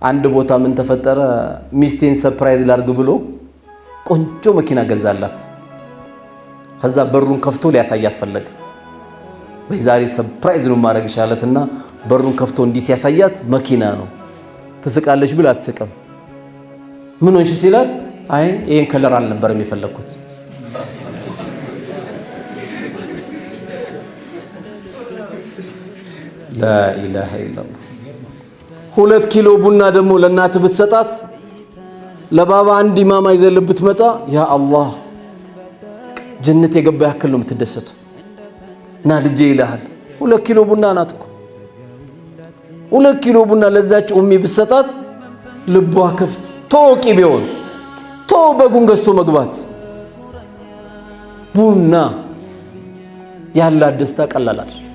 አንድ ቦታ ምን ተፈጠረ ሚስቴን ሰርፕራይዝ ላርግ ብሎ ቆንጆ መኪና ገዛላት ከዛ በሩን ከፍቶ ሊያሳያት ፈለገ በዛሬ ሰርፕራይዝ ነው ማድረግ ይሻለትና በሩን ከፍቶ እንዲህ ሲያሳያት መኪና ነው ትስቃለች ብላ አትስቅም ምን ሆንሽ ሲላት አይ ይሄን ከለር አልነበረም የፈለኩት لا اله الا الله 2 ኪሎ ቡና ደግሞ ለናት ብትሰጣት ለባባ አንድ ኢማማ ይዘልብ ብትመጣ ያ አላህ ጀነት የገባ ያክል ነው የምትደሰተው እና ልጄ ይልሃል 2 ኪሎ ቡና ናት እኮ 2 ኪሎ ቡና ለዛች ኡሚ ብትሰጣት ልቧ ክፍት ቶቂ ቢሆን ቶ በጉን ገዝቶ መግባት ቡና ያላ ደስታ ቀላል አይደል